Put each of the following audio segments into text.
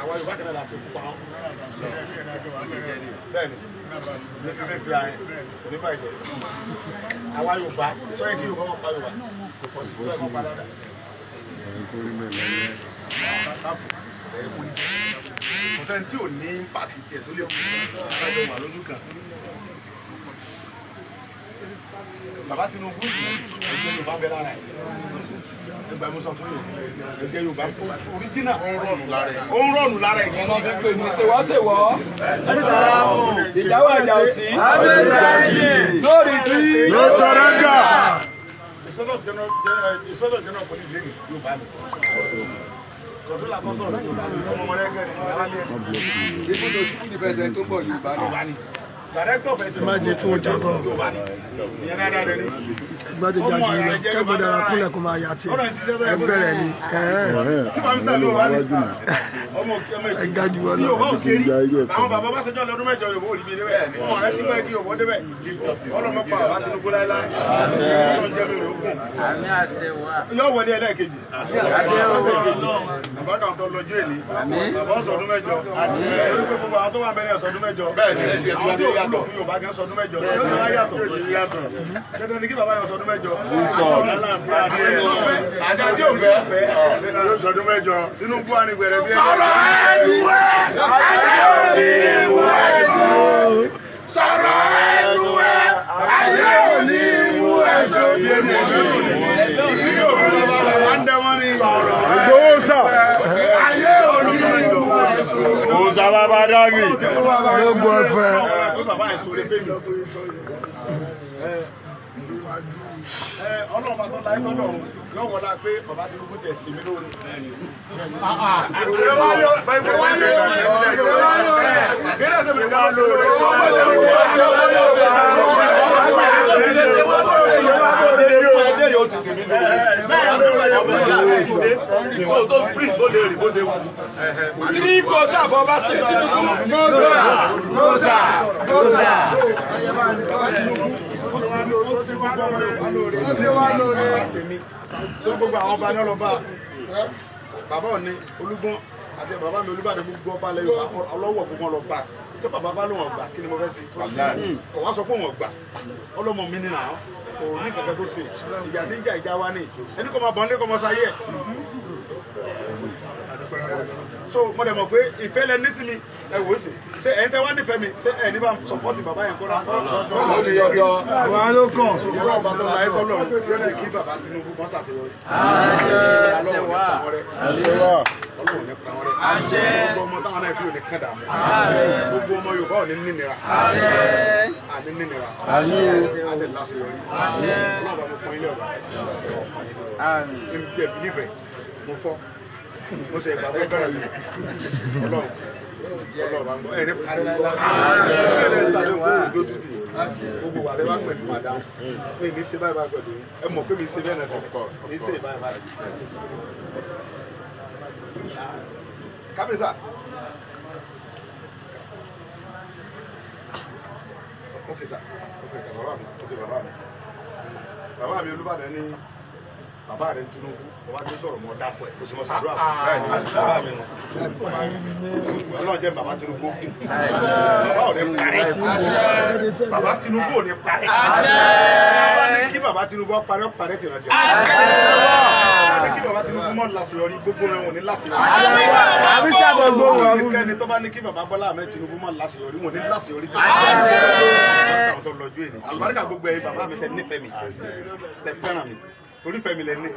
Àwọn Yorùbá kan la ṣe kú pa wọn. Bẹ́ẹ̀ni ní fífẹ́ fi ààyè oníbàjẹ́. Àwa Yorùbá sọ yẹ kí Yorùbá wọn pa Yorùbá kò pọ̀ sí tó ẹ̀ mọ́ padà dà. Kò sẹ́ni tí ò ní pàtì tiẹ̀ tó lè fún ọjọ́ wà lójú kan. Bàbá Tinubu ẹgbẹ́ Yorùbá bẹ lára ẹ̀. Ẹgbẹ́ Musa fún yòó ẹgbẹ́ Yorùbá oríjìnà ó ń rọ̀nù lára ẹ̀. Ìṣèwọ́sèwọ́ ìdáwọ́ ẹ̀dá òsì lórí tí yóò sọ̀rọ̀ ń gà. Inspector General Police lady Yorùbá ni. Kọ̀tùlà kọ́sọ̀ ọmọ mọ̀lẹ́gẹ́ ni aráàlú ẹ̀. ibùdó síkú ní fẹsẹ̀ tó ń bọ̀ Yorùbá ni. Director fẹsẹ̀ má jẹ́ kí wọ́n jábọ̀. Ìyẹn dáadáa rẹ̀ ni. Gbọ́dọ̀ jáde yìí lọ kẹ́gbọ́n dára kúnlẹ̀ kó máa yà tiẹ̀ ẹgbẹ́ rẹ̀ ni. Tí wàá mísítà ló wà ní ọmọ ẹ ga jù wọn tí lọ. Yorùbá ò ṣe rí àwọn bàbá bá ṣẹjọ́ lọ́dún mẹ́jọ Yorùbá ò rí bí débẹ̀ ọmọ rẹ tí wọ́n kí Yorùbá débẹ̀ ọlọ́mọpá àwa Tinubu láéláé yóò wọlé ẹlẹ́ẹ̀kejì bàbá kan tó lọ́jọ́ èlé bàbá ọ̀sọ̀dún mẹ́jọ orí pé gbogbo àwọn tó wà bẹ́ẹ̀ ọ̀sọ̀dún mẹ́jọ àwọn tó wúlò fún Yorùbá gan ọ̀sọ̀dún mẹ́jọ yóò sọ yàtọ̀ kẹ́tọ́ ní kí bàbá yẹn ọ̀sọ̀dún mẹ́jọ àjà tí ò fẹ́ yóò sọdún mẹ́jọ Tinubu wà ní gbẹ̀rẹ̀ bí ẹgbẹ́ sọ̀rọ̀ ẹ̀dùwẹ̀ ayé òní ìwú ẹ̀sùn sọ̀rọ̀ ẹ̀dùwẹ̀ ayé òní ìwú ẹ̀sùn Ìgbòho ayé òní ìwú ẹ̀sùn òòsà bàbá dábì. lóògùn ọ̀fẹ́. Ọlọ́run bá tó láyé lọ́dọ̀ọ̀run yóò wọlá pé bàbá Tinubu tẹ̀ sí mi lórí. Gbogbo àwọn ọba ní ọlọ́ba bàbá òní Olúgbọ́n àti bàbá mi Olúbàdàn gbogbo ọba lẹ́yìn ọlọ́wọ̀ gbogbo ọlọ́ba tí bàbá bá lóun ọgbà kí ni mo fẹ́ sí kò wá sọ pé òun ọgbà ọlọ́mọ mi nínú àwọn kò ní kankan tó ṣe ìjà tí ń jà ìjà wa ní ẹni kò máa bọ̀ ní kò máa sáyé ẹ̀. So mo dẹ̀ mọ̀ pé ìfẹ́ lẹ ní sí mi ẹ wò ó sì ṣé ẹ̀yin tẹ́ wá nífẹ̀ẹ́ mi ṣé ẹ̀ ní bá sọ̀pọ̀tì bàbá yẹn kọ́ra wà á ló kàn. ṣùgbọ́n ọba tó la ẹ̀kọ́ lọ yóò kí bàbá Tinubu kọ́ ṣàṣeyọrí. Ọlọ́run ní pa wọn rẹ̀. Gbogbo ọmọ táwọn náà fi òní kẹ́dà mọ́. Gbogbo ọmọ Yorùbá ò ní nínira. Àní nínira. Àní láṣeyọrí. Ọlọ́run bá mo pọn ilé ọ̀gá. Ẹni tí ẹ bí nífẹ̀ẹ́ mo fọ́. Mo ṣe ìgbàgbọ́ bẹ̀rẹ̀ mi. Ọlọ́run bá ń gbọ́ ẹ̀rí parí láíláí. Ẹ̀rẹ́ ìsàlẹ̀ òkú òdòdó tì. Gbogbo wà lẹ́wà pẹ̀lú màdá. Pé mi ṣe báyìí báyìí pẹ̀lú. Ẹ mọ̀ pé mi ṣe bẹ́ẹ̀ náà sọ̀kọ̀. Mi ṣe báyìí báyìí. Kábíyèsí. Okay sir. Okay bàbá mi. Okay bàbá mi. Bàbá mi Olúbàdàn ní bàbá rẹ̀ Tinubu wọ́n wá dé sọ̀rọ̀ mọ́ dápọ̀ ẹ̀ kò sí mọ́ sàdúrà fún bàbá mi nù. Ọlọ́run jẹ́ bàbá Tinubu. Bàbá ò ní parí. Bàbá Tinubu ò ní parí. Kí bàbá Tinubu parí ọ̀parí ti rántí. Kí bàbá Tinubu mọ̀ láṣeyọrí gbogbo rẹ̀ wọ́n ní láṣeyọrí. Kẹ́ni tó bá ní kí bàbá Bọ́lá Ahmed Tinubu mọ̀ láṣeyọrí wọ́n ní láṣeyọrí. Àlùbáríkà gbogbo ẹ̀yin bàbá mi tẹ nífẹ̀ẹ́ mi tẹ fẹ́ràn mi. torí fẹ́mi lẹ́ni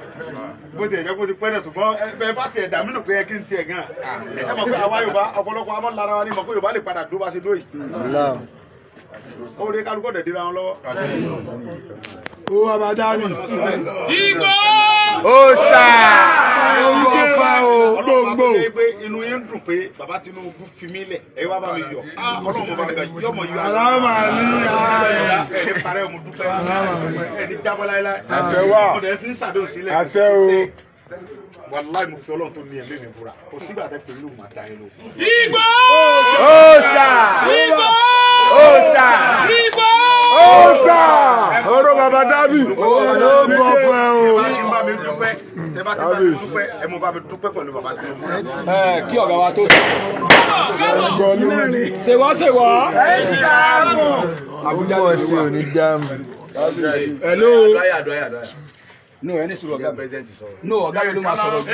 bó ti ẹ̀jẹ̀ bó ti pẹ́ náà ṣùgbọ́n ẹ bá tiẹ̀ dàmí nù pé ẹ kí n tiẹ̀ gan ẹ mọ̀ pé àwa Yorùbá ọ̀pọ̀lọpọ̀ àmọ́ lára wa ni mọ̀ pé Yorùbá lè padà dúró bá ṣe dóyìí ó rí kálukọ́ dẹ̀ dira wọn lọ́wọ́. ó wà bá dá mi. Ìgbò. ó sà orúkọ fa o gbogbo. ọlọ́run pé inú yín dùn pé bàbá Tinubu fi mí lẹ̀ ẹ wá bá mi yọ ọlọ́run bá mi yọ ọmọ yọ aláma ní ẹni parẹ́ mo dúpẹ́ ẹni jábọ́ láéláé àṣẹ wà ọ̀dẹ̀ fi ń ṣàdéhùn sílẹ̀ àṣẹ o. wàláì mo fi Ọlọ́run tó ní ẹ̀mí mi búra kò sígbà tẹ́ pẹ̀lú màá dá yín lò. Ìgbò. ó sà Ìgbò. ó sà Ìgbò. ó sà oró bàbá dábì ó gbọ́ fẹ́ o. Tẹ́ bá ti bá mi dúpẹ́ ẹ mọ bá mi dúpẹ́ pẹ̀lú bàbá Tinubu. Kí ọ̀gá wa tó sọ. Ṣèwọ́. Àbújá ọ̀sẹ̀ ò ní dáàmú. Hello. No, ẹni sọ̀rọ̀ ọ̀gá president sọ̀rọ̀. No, ọ̀gá yẹn ló máa sọ̀rọ̀ jù.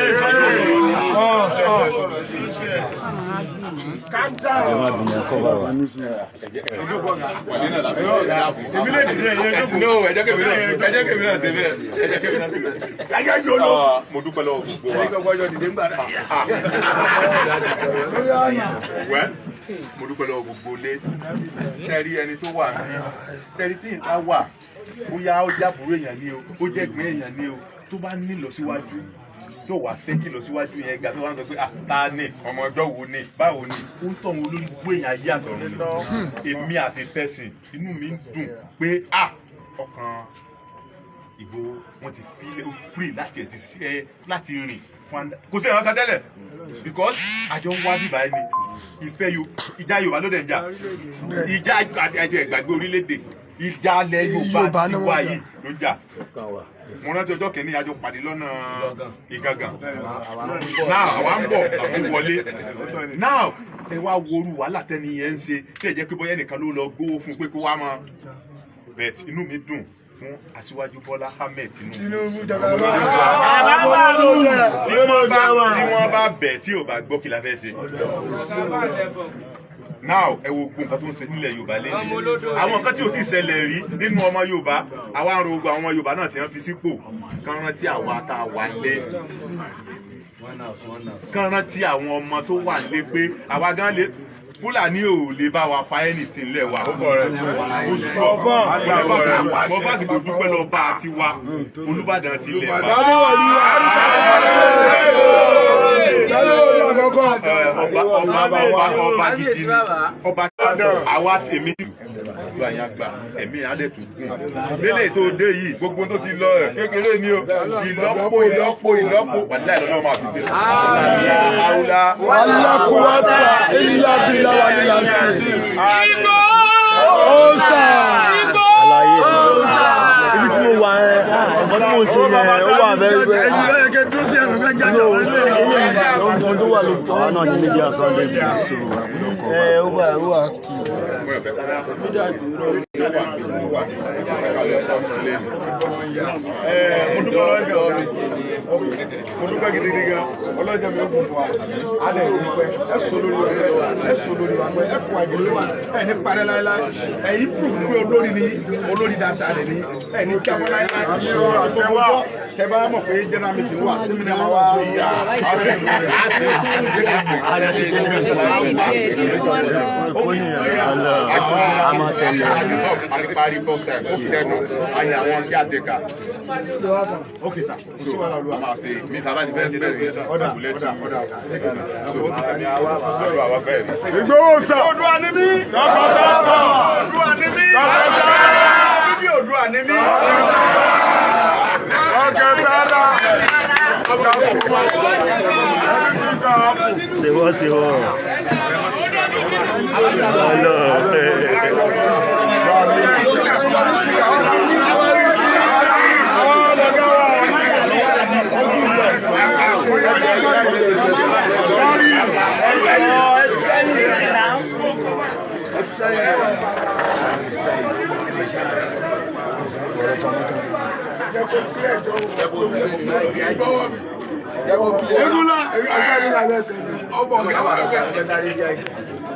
Mo dúpẹ́ lọ́wọ́ gbogbo wa. Mo dúpẹ́ lọ́wọ́ gbogbo lé. Sẹ́rí ẹni tó wà ní. Sẹ́rí tí ìta wà. Bóyá ó jábùrú èèyàn ní o, ó jẹ́ gbé èèyàn ní o, tó bá ní ìlọsíwájú tó wà fẹ́ kí ìlọsíwájú yẹn ga tó wá ń sọ pé ta ni ọmọ ọjọ́ wo ni báwo ni ó ń tọ̀hún olólùgbò èèyàn ayé àtọ̀run ni èmi àti fẹ́sìn inú mi ń dùn pé ọkàn Ìgbòho wọn ti free láti rìn kò sí ẹ̀rọ kan tẹ́lẹ̀ because àjọ ń wá bíbá ẹni ìfẹ́ ìjà Yorùbá ló dẹ̀ ń jà ìjà àti ẹ̀gbàgbé orílẹ̀-èdè ìjà alẹ́ Yorùbá ti wá yìí ló jà mo rántí ọjọ́ kìíní àjọ pàdé lọ́nà Ìgangan náà àwa ń bọ̀ àwọn wọlé náà ẹ wá woru wàhálà tẹ́ni yẹn ń ṣe tí ẹ jẹ́ pé bóyá ẹnìkan ló lọ gbówó fún pé kó wá mọ́ bẹ́ẹ̀ inú mi dùn fún Aṣíwájú Bọ́lá Ahmed Tinubu tí wọ́n bá bẹ̀ tí ò bá gbọ́ kí la fẹ́ ṣe. Now ẹ wo gbogbo nǹkan tó ń ṣe nílẹ̀ Yorùbá lẹ́yìn àwọn nǹkan tí ò tí ì ṣẹlẹ̀ rí nínú ọmọ Yorùbá àwa ń rògbò àwọn ọmọ Yorùbá náà tí wọ́n fi sípò kán rántí àwa tá a wà lé kán rántí àwọn ọmọ tó wà lé pé àwa gan lè Fúlàní ò lè bá wa fa anything lẹ̀ wa mo fásitì dúpẹ́ lọ bá a ti wa Olúbàdàn ti lẹ̀ wa. Ọba gidi ni ọba àwa tèmi ìlú àyàgbà ẹ̀mí alẹ́ tó gùn lélẹ̀ tó dé yìí gbogbo tó ti lọ kékeré ni o ìlọ́po wàlá ìlọ́nà máa fi ṣe. alákùwátà ilá bílá wà ní láti. ó sà ibi tí mo wà ẹ ọ̀pọ̀ tí mo ṣe yẹn ó wà bẹ́ẹ̀ ohun tó wà lókè ọ̀hún náà ní media Sunday bí ó wà kí. mo dúpẹ́ gidigidi gan ọlọ́jọ́ mi ó kún fún wa alẹ́ ìdúpẹ́ ẹ sọ lórí wa pé ẹ kó àjẹlé wa ẹ ní parẹ́ láéláé ẹ̀yin proof pé olórí dáadáa rẹ̀ ní ẹ ní jábọ́ láéláé àfẹ́wà tẹ bá mọ̀ pé general meeting wà tí mi náà máa wá ìyá àpárí first time ó tẹnu ayé àwọn kí á tẹ̀ka. ok sir kò sí wàhálà olúwa máa ṣe mi tàbá ní bẹ́ẹ̀ sí bẹ́ẹ̀ yẹn ọ̀dà Ìgbòho sọ Oòduà ni mí Oòduà ni mí bíbí Oòduà ni mí ọkẹ tààrà Sèwọ́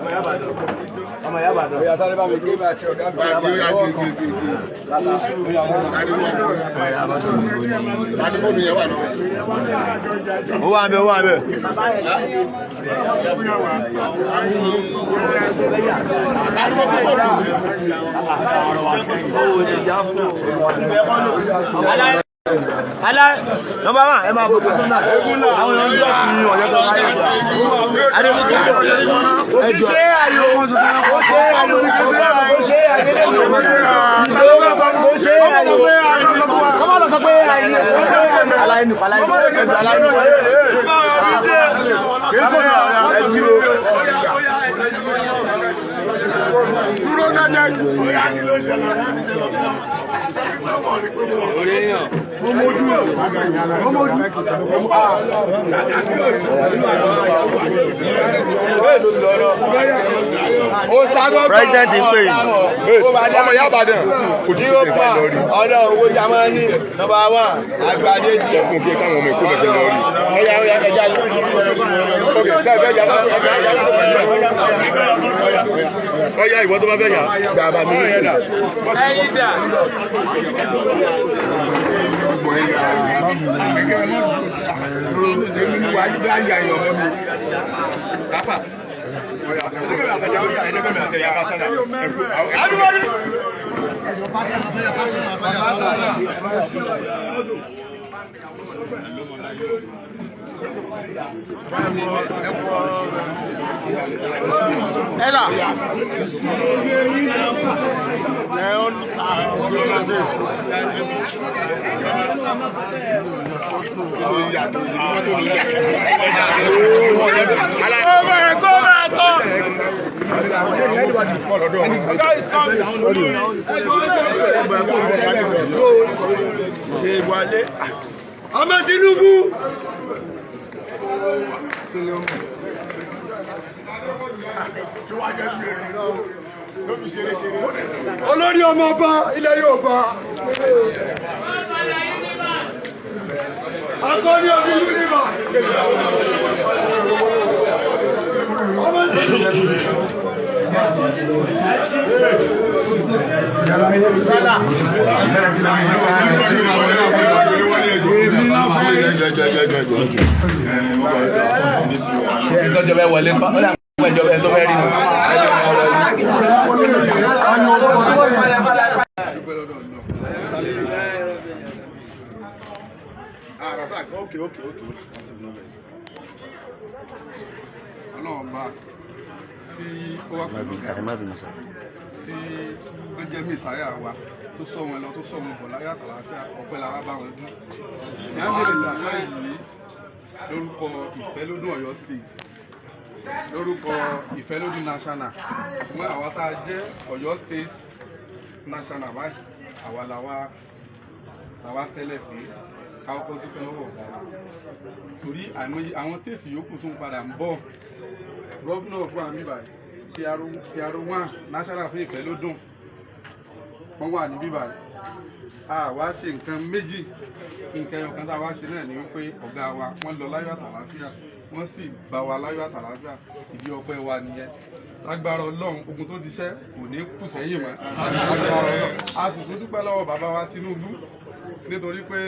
ọmọ ìyá Ìbàdàn. Ìyá sáré bá mi gbé bá ti ọ̀gá mi. Adifóònù yẹn wà náà. Ó wà bẹ́ẹ̀, ó wà bẹ́ẹ̀. Nọ́mbà 1 ẹ máa bọ̀. Àwọn èèyàn ń jọ fún ọ̀yọ́ tó ráyè gbà. Adébúkẹ́ ẹjọ́. Ṣé ayò ó ṣe ayò ó ṣe ayò kọ́mọ́ lọ sọ pé ayò ó ṣe aláìní Dúró náà oya ni ló ṣẹlẹ̀ Orí yàn. President ń pè yìí. Ọmọ ìyá Ìbàdàn kò tí ó pa ọ̀dọ̀ owó Jámánì nọ́mbà 1 àgbàdé jẹ fún kí káwọn ọmọ ìkó bẹ̀rẹ̀ lórí. Ọya ẹja lórí. Ok sẹ́ẹ̀fẹ́ ẹja lórí. Ọya ìwọ tó bá fẹ́ yà gbàgbà mi ní ẹ̀dà. Ẹyin dà. Ela. Ọmọ Tinubu. Olórí ọmọ ọba ilẹ̀ Yorùbá. Akọni of the universe. Ọmọ Ìjọba ẹ wọlé kọ́, ó dà pọ̀ ìjọba ẹ tó fẹ́ rí mi. Ọlọ́run bá tí ó wá pẹ̀lú tí ó jẹ́ mẹ́sàáyà wa tó sọ wọn lọ tó sọ wọn bọ̀ láyé àtàlàáfíà ọpẹ́ la wá bá wọn dún. Láì yìí lórúkọ Ìfẹ́lódún Ọ̀yọ́ State, lórúkọ Ìfẹ́lódún National, ṣùgbọ́n àwa tá a jẹ́ Ọ̀yọ́ State National báyìí àwa làwa tẹ́lẹ̀ pé káwọ́ kó dúpẹ́ lọ́wọ́ ọ̀gá wa. Torí àwọn stéètì yòókù tún padà ń bọ̀. Gọ́vnọ̀ fún àmì báyìí PR1 National fún Ìfẹ́lódún wọ́n wà ní bíbáyìí. Àwa ṣe nǹkan méjì, nǹkan ẹyọkan tá a wá ṣe náà ni wípé ọ̀gá wa wọ́n lọ láyọ̀ àtàlàáfíà wọ́n sì bá wa láyọ̀ àtàlàáfíà, ìdí ọpẹ́ wa nìyẹn. Lágbára Ọlọ́run ogun tó ti ṣẹ́ kò ní kù sẹ́yìn mọ́. Lágbára Ọlọ́run a sì tún dúpẹ́ lọ́wọ́ bàbá wa Tinubu nítorí pé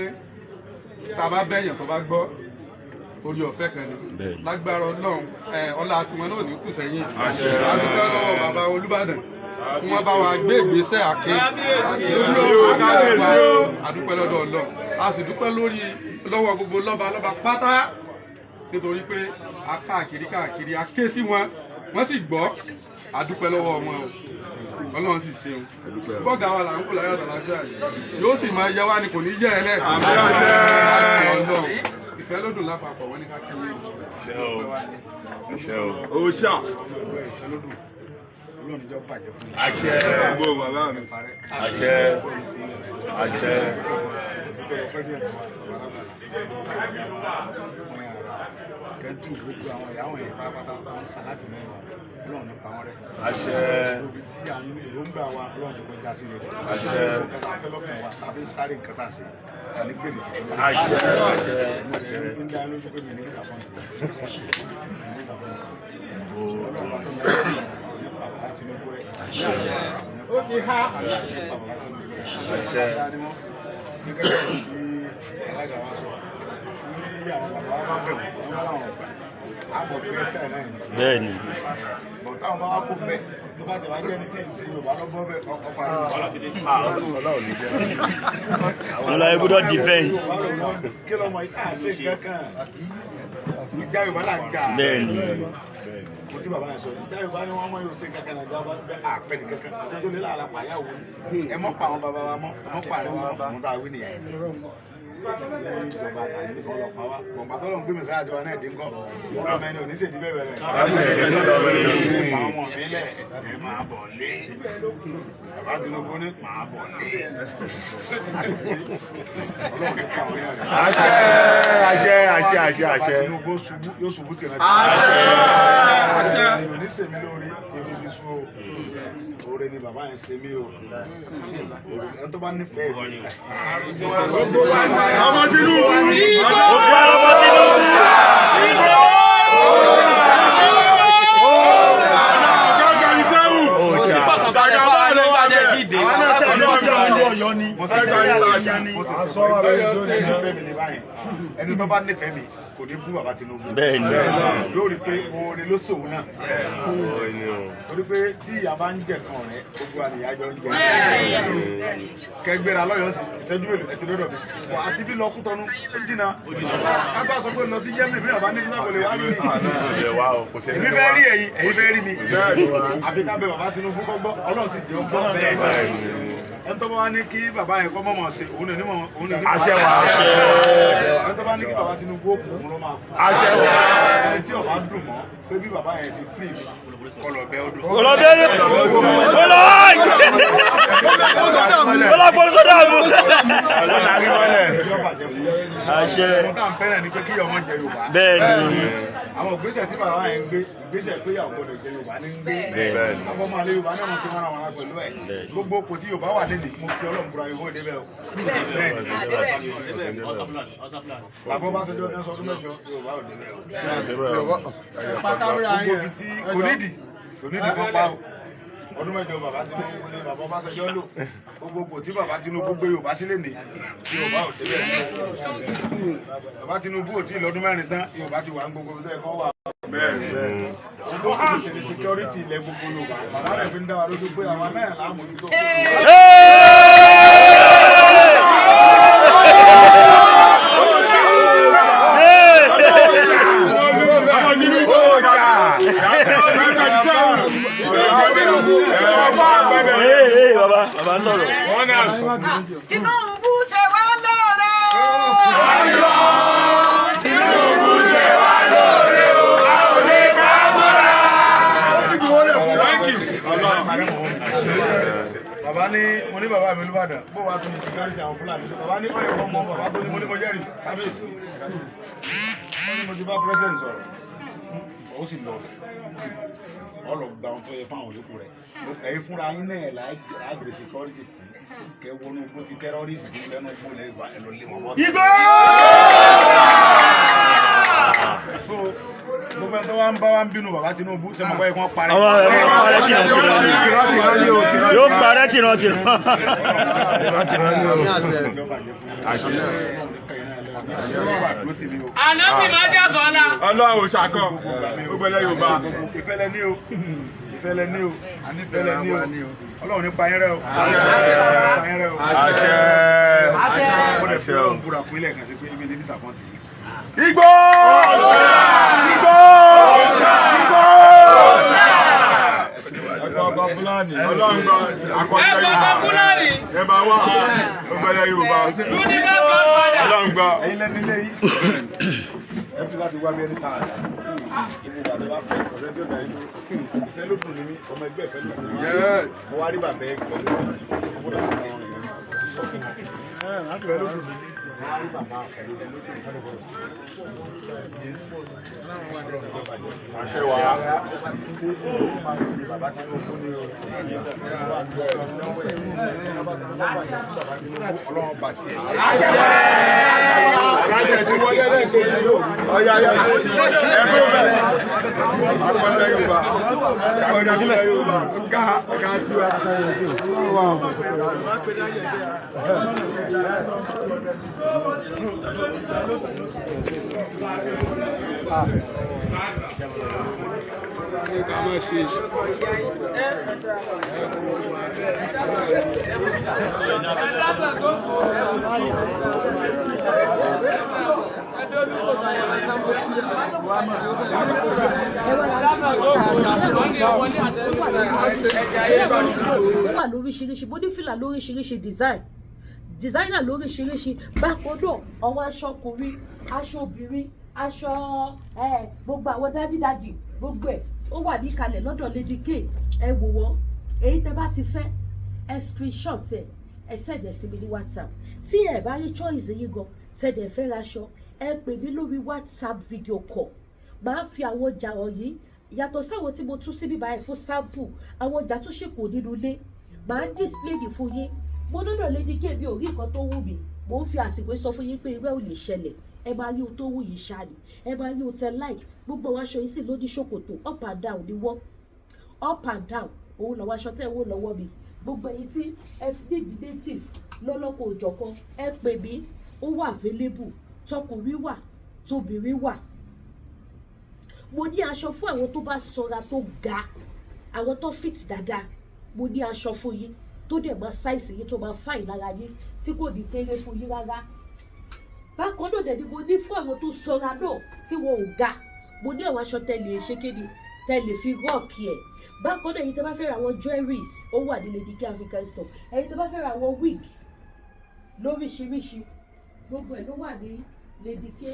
tá a bá bẹ̀yàn tó bá gbọ́ orí ọ̀fẹ́ kan ni. Lágbára Ọlọ́run ọlá tiwọn náà ní kù sẹ́yìn. A dúpẹ́ lọ́wọ́ bàbá Olúbàdàn fún wọn bá wa gbé ìgbésẹ̀ àké àdúpẹ́ lọ́dọ̀ Ọlọ́run. A sì dúpẹ́ lọ́wọ́ gbogbo lọ́ba pátá nítorí pé a káàkiri a ké sí wọn wọ́n sì gbọ́. Àdúpẹ́ lọ́wọ́ wọn o, Ọlọ́run sì ṣeun. Bọ́gà wa là ń kó láyọ̀ àtàlàáfíà yóò sì máa yẹ wá ni kò ní yẹ ẹ lẹ́ẹ̀. Ìfẹ́lódùn lápapọ̀ wọ́n ní ká kí wọ́n. Òòṣà. Àṣẹ gbogbo bàbá mi. Àṣẹ. Àṣẹ. Kẹ́ntù gbogbo àwọn ìyàwó yẹn pátápátá wọn sàláàtì mẹ́rin wa Ọlọ́run nípa wọn rẹ̀. Àṣẹ. Ibi tí à ń èròǹgbà wa Ọlọ́run ní kọjá sí rẹ̀. Àṣẹ. Kẹta fẹ́lọ́kùn wa tàbí sáré nǹkan tà sí àní gbèrè tí wọ́n. Àṣẹ. Ń dá lójú pé mi ní ìsàpọ̀ǹtì. Tinubu rẹ̀. Ó ti há. Bẹ́ẹ̀ni. Táwọn bá wá kó bẹ́ẹ̀ tó bá ti wá jẹ́ ní tí ìṣe Yorùbá lọ́gbọ́n bẹ́ẹ̀ ọkọ̀ fara Yorùbá lọ́fi dé. Ọlọ́run ní jẹ́. Àwọn ọlọ́yẹ gbọ́dọ̀ defend. Kí lọ́mọ yìí á ṣe kankan. Ìjà Yorùbá là ń jà. Bẹ́ẹ̀ni. Mo ti bàbá yẹn sọ ìjà Yorùbá ni wọ́n mọ̀ yóò ṣe kankan náà jábọ̀ bẹ́ẹ̀ àpẹ́ ní kankan. Àtẹ́jọ́ nílẹ̀ àlàpà yà wò. Ẹ mọ́ pa àwọn bàbá wa mọ́, ẹ mọ́ pa àríwá mọ́ tá a wí nìyẹn. Ìjọba àtàlẹ́ ní ọlọ́pàá wa. Bọ̀ǹgbà tó lọ ń gbé mi sáyà tiwa náà dín kọ́. Ọmọ ẹni ò ní ṣèjì bẹ́ẹ̀ bẹ̀rẹ̀. Ọmọ mi lẹ̀ ẹ máa bọ̀ lé. Bàbá Tinubu ní máa bọ̀ lé. Ọlọ́run ní ká wọ́n yára. Àṣẹ. Tinubu yóò ṣubú tìrẹ. Àṣẹ. Èmi ò ní sèmi lórí èmi bí sùn o. Oore ni bàbá yẹn ṣe mí o. Ẹni tó bá nífẹ̀ẹ́ mi. Ọmọ Tinubu. Ẹni tó bá nífẹ̀ẹ́ mi kò ní bú bàbá Tinubu. Bẹ́ẹ̀ni. Yóò rí pé oore ló sòun náà. Torí pé tí ìyá bá ń jẹ kan rẹ̀ gbogbo àníyá jọ ń jẹ. Kẹgbẹ́ra lọ́yọ̀ọ́ sí ìṣẹ́jú èlò ẹ̀tì lọ́dọ̀ mi. Wà á ti bí lọ Kútọ́nù ó jìnnà. Kápá sọ pé lọ sí Germany bí bàbá níbi náà kò lè wá rí mi. Èmi fẹ́ rí ẹ̀yin, ẹ̀yin fẹ́ rí mi. Àfi ká bẹ bàbá Tinubu kọ́gbọ́, Ọlọ́run sì jẹ́ ọgbọ́n bẹ́ẹ̀. Ẹni tó bá wá ní kí bàbá yẹn kọ́ mọ̀mọ́ ṣe òun ní mọ̀ òun ní. Àṣẹ wa. Ẹni tó bá ní kí bàbá Tinubu ó kù òun ló máa kú. Àṣẹ wa. Ẹni tí ọba dùn mọ́ pé bí bàbá yẹn ṣe free kọlọ̀ bẹ́ ọdún. Olóbẹ́ ni olóbọ́sọ́dàmù. Àṣẹ. Mo tá à ń fẹ́ràn ni pé kí ọmọ jẹ Yorùbá. Bẹ́ẹ̀ni. Àwọn ìgbésẹ̀ tí bàbá yẹn ń gbé ìgbésẹ̀ pé ìyàwó gbọdọ̀ jẹ Yorùbá ní ń gbé. Àwọn ọmọ alẹ́ Yorùbá náà ṣe wọ́n ara pẹ̀lú ẹ̀. Gbogbo kò tí Yorùbá wà nídìí mo fi Ọlọ́run búra Yorùbá òde bẹ́ẹ̀ o. Bàbá bá ṣẹjọ́ ní ọdún mẹ́jọ Yorùbá òde bẹ́ẹ̀ o. Gbogbo ibi tí kò nídìí kan pa o. Ọdún mẹ́jọ bàbá Tinubu ní bàbá bá ṣẹjọ́ lò. Gbogbo tí bàbá Tinubu gbé Yorùbá sílẹ̀ ní Yorùbá òde bẹ́ẹ̀. Bàbá Tinubu ò tí ì lọ́dún mẹ́rin tán Yorùbá ti wà ń gbogbo tó ẹ̀kọ́ wà. Gbogbo ìṣẹ̀lẹ̀ security ilẹ̀ gbogbo Yorùbá. Bàbá rẹ̀ fi ń dá wa lójú pé àwa náà láàmójútó. Bàbá sọ̀rọ̀. Tinubu ṣe wá lóore. Tinubu ṣe wá lóore o, a ò lè ká mọ́ra. Bàbá ní mo ní bàbá mi Olúbàdàn bó wàá tún ní security àwọn Fúlàní. Bàbá ní ọ̀yẹ̀ kan mọ́ bàbá tó ní mo ní mo jẹ́rìí kábíyèsí. Wọ́n ní mo ti bá president sọ̀rọ̀. Ó sì lọ. Ọlọ́gbà ohun tó yẹ fáwọn olóko rẹ̀. Ẹ̀yin fúnra yín náà lágbèrè security kẹ wọnú igbó ti terrorist ní lẹ́nu igbó lẹ́yìn ẹ̀lọ́ lé wọn bọ́. Igbó! So gbogbo ẹni tó wá ń bá wa ń bínú bàbá Tinubu ṣe máa wáyé kí wọ́n parẹ́. Àwọn ẹ̀rọ parẹ́ tìrantìran ni. Yóò parẹ́ tìrantìran. Ànábì máa jẹ́ sọ́lá. Ọlọ́run ṣàkọ́ gbogbo ẹlẹ́ Yorùbá. Ìfẹ́lẹ́ ní o. Ìfẹ́lẹ́ ní o. Àní ìfẹ́lẹ́ ní o. Ọlọ́run nípa yín rẹ o. Àṣẹ. Mo lè fi Ọlọ́run búra fún ilé ẹ̀kan sí pé ibi ní disappoint. Igbó! Igbó! Igbó! Ọkọ̀ Fúlàní. Ọlọ́run gbọ́ àkọ́jọ́ Yorùbá. Fúlàní. Ẹ̀bà wà gbogbo ẹlẹ́ Yorùbá. Ọlọ́run gbọ́. Ẹ̀yin lẹ́ni lé yìí. Ẹ fi láti wá bí ẹni tààrà. Ìfún bàbá bá fẹ́ ọ̀rẹ́ bí ọ̀dà ìlú. Ìfẹ́ ló dùn ní mí, ọmọ ẹgbẹ́ ìfẹ́ ló dùn ní mí. Mo wá rí bàbá ẹgbẹ́ ló dùn ní mí. Mo gbọ́dọ̀ sí àwọn èèyàn. Ìfẹ́ ló dùn ní mí. Mo wá rí bàbá ẹgbẹ́ ló dùn ní mí. Àṣẹ wa. Bàbá Tinubu ní o. Ọlọ́run bàtì ẹ̀. Aláṣẹ tí wọ́n yẹ́ lẹ́sẹ̀ yìí. Ọya ẹgbẹ́ bẹ̀rẹ̀. Àpẹẹrẹ Yorùbá. wà lóríṣiríṣi bó ní fìlà lóríṣiríṣi designer lóríṣiríṣi bákan náà ọwọ́ aṣọ ọkùnrin aṣọ obìnrin aṣọ gbogbo àwọn dádìdádì gbogbo ẹ̀ ó wà níkàlẹ̀ lọ́dọ̀ Lady K ẹ wò wọ́n èyí tẹ́ bá ti fẹ́ ẹ screenshot ẹ send ẹ sí mi ní WhatsApp tí ẹ bá rí choice yìí gan tẹ́lẹ̀ fẹ́ raṣọ ẹ pè mí lórí WhatsApp video call máa fi àwọn ọjà wọ̀nyí yàtọ̀ sáwọn tí mo tún sí bíbá ẹ̀ fún sample àwọn ọjà tó ṣèkò nínú ilé máa display ní fún yín mo lọ́dọ̀ Lady K bí orí nǹkan tó wù mí mo ń fi àsìkò sọ fún yín pé irú ẹ̀ ò lè ṣẹlẹ̀ ẹ máa rí ohun tó wù yìí ṣáà ni ẹ máa rí ohun tẹ like gbogbo àwọn aṣọ yìí sì lójú ṣòkòtò up and down ni wọ́n up and down òun lọ́wọ́ aṣọ tẹ́ ẹ wò lọ́wọ́ mi gbogbo èyí tí ẹ fi ní native lọ́lọ́kọ̀ òjọ̀kan ẹ pè mí ó wà available tọkùnrin wà tóbìnrin wà mo ní aṣọ fún àwọn tó bá sanra tó ga àwọn tó fit dáadáa mo ní aṣọ fún yín tó dẹ̀ máa size yín tó máa fine lára yín tí kò ní kéré fún yín rárá bákan náà dẹ̀ ni mo ní fún àwọn tó sanra náà tí wọn ò ga mo ní àwọn aṣọ tẹ́lẹ̀ ṣe kéde tẹ́lẹ̀ fi rọ́ọ̀kì ẹ̀ bákan náà èyí tẹ́ bá fẹ́ ra àwọn jewelries ó wà ní Lady K African Store èyí tẹ́ bá fẹ́ ra àwọn wig lóríṣiríṣi gbogbo ẹ̀ ló wà ní Lady K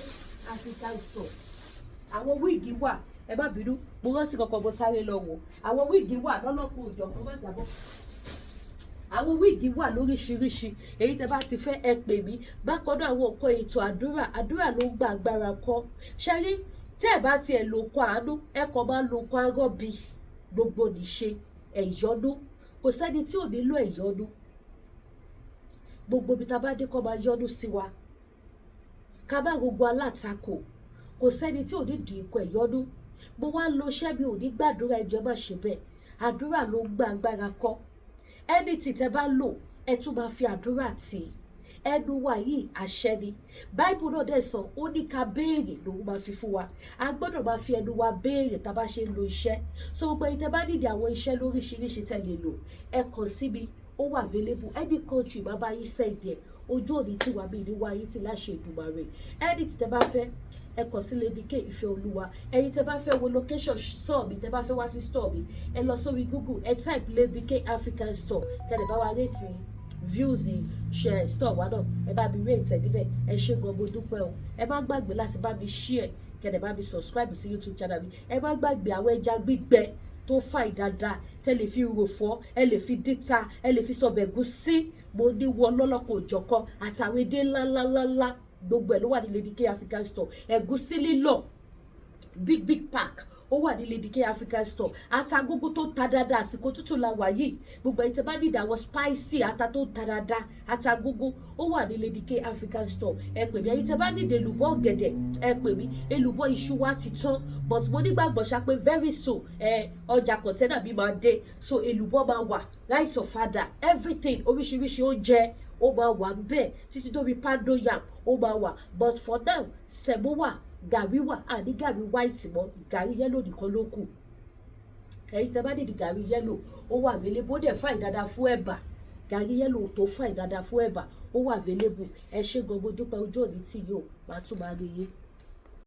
African Store àwọn wig wà ẹ má bínú mo rántí kankan mo sáré lọ wò àwọn wig wà lọ́lọ́kùn òjọ̀kan má jábọ́ àwọn wíìgì wà lóríṣiríṣi èyí tẹ́ bá ti fẹ́ ẹ pè mí bákan náà àwọn nǹkan ètò àdúrà ló ń gba agbára kọ́ ṣẹ́rí tẹ́ ẹ bá tiẹ̀ lo nǹkan àánú ẹ kàn máa lo nǹkan arọ́bì gbogbo nìṣe ẹ̀yọ́nú kò sẹ́ni tí ò nílò ẹ̀yọ́nú gbogbo ibi tá a bá dé kọ́ máa yọ́nú sí wa ká má gbogbo alátakò kò sẹ́ni tí ò ní dì í kọ ẹ̀yọ́nú mo wá ń lo iṣẹ́ mi ò ní gbàdúrà ẹjọ́ má ṣe bẹ́ẹ̀ àdúrà ló ń gba agbára kọ́ ẹni tí tẹ́ bá lò ẹ tún máa fi àdúrà tì í ẹnu wa yìí àṣẹ ni báìbù náà dẹ̀ sọ ó ní ká béèrè lòun máa fi fún wa a gbọ́dọ̀ máa fi ẹnu wa béèrè tá a bá ṣe ń lo iṣẹ́ so gbogbo ẹni tẹ́ bá nídìí àwọn iṣẹ́ lóríṣiríṣi tẹ́ lè lò ẹ kàn sí mi ó wà available any country máa bá yín send ẹ̀ ojú òní tí wàá bí ní wáyé tí láṣẹ Èdùmàrè ẹni tí tẹ́ bá fẹ́ ẹ kàn sí Lady K Ìfẹ́olúwa ẹ̀yin tẹ́ bá fẹ́ wo location store mi tẹ́ bá fẹ́ wá sí store mi ẹ lọ sórí Google ẹ type Lady K African Store tẹ́lẹ̀ bá wa rate views share store wa náà ẹ bá mi rate ẹ níbẹ̀ ẹ ṣé gan mo dúpẹ́ o ẹ má gbàgbé láti bá mi share kẹ́lẹ̀ bá mi subscribe sí YouTube channel mi ẹ má gbàgbé àwọn ẹja gbígbẹ tó fà dáadáa tẹ́ lè fi ròfọ́ ẹ lè fi díta ẹ lè fi sọbẹ̀ ẹ̀gúsí mo ní wọn lọ́lọ́kọ̀ òjọ̀kan àtàwọn èdè ńláńláńlá gbogbo ẹ̀ ló wà ní Lady K African Store ẹ̀gúsí lílọ̀ big pack ó wà ní Lady K African Store àtàgógó tó ta dáadáa àsìkò tútù la wà yìí gbogbo ẹ̀yin tẹ́ bá nídìí àwọn spicy ata tó ta dáadáa àtàgógó ó wà ní Lady K African Store ẹ pè mí ẹ̀yin tẹ́ bá nídìí èlùbọ́ ọ̀gẹ̀dẹ̀ ẹ pè mí èlùbọ́ iṣu wa ti tán but mo nígbàgbọ́ ṣá pé very soon ọjà kọ̀ńténà mi máa dé so èlùbọ́ máa wà rice of father everything oríṣiríṣi oúnjẹ ó máa wà bẹ́ẹ̀ títí dórí pando yam ó máa wà but for now sẹ̀mó wà gàrí wà àní gàrí white mọ́ gàrí yẹ́lò nìkan ló kù ẹ̀yin tẹ́ bá nídìí gàrí yẹ́lò ó wà available ó dẹ̀ fàì dáadáa fún ẹ̀bà gàrí yẹ́lò tó fàì dáadáa fún ẹ̀bà ó wà available ẹ ṣé gan mo dúpẹ́ ojú òní tí yóò máa tún máa rí yín.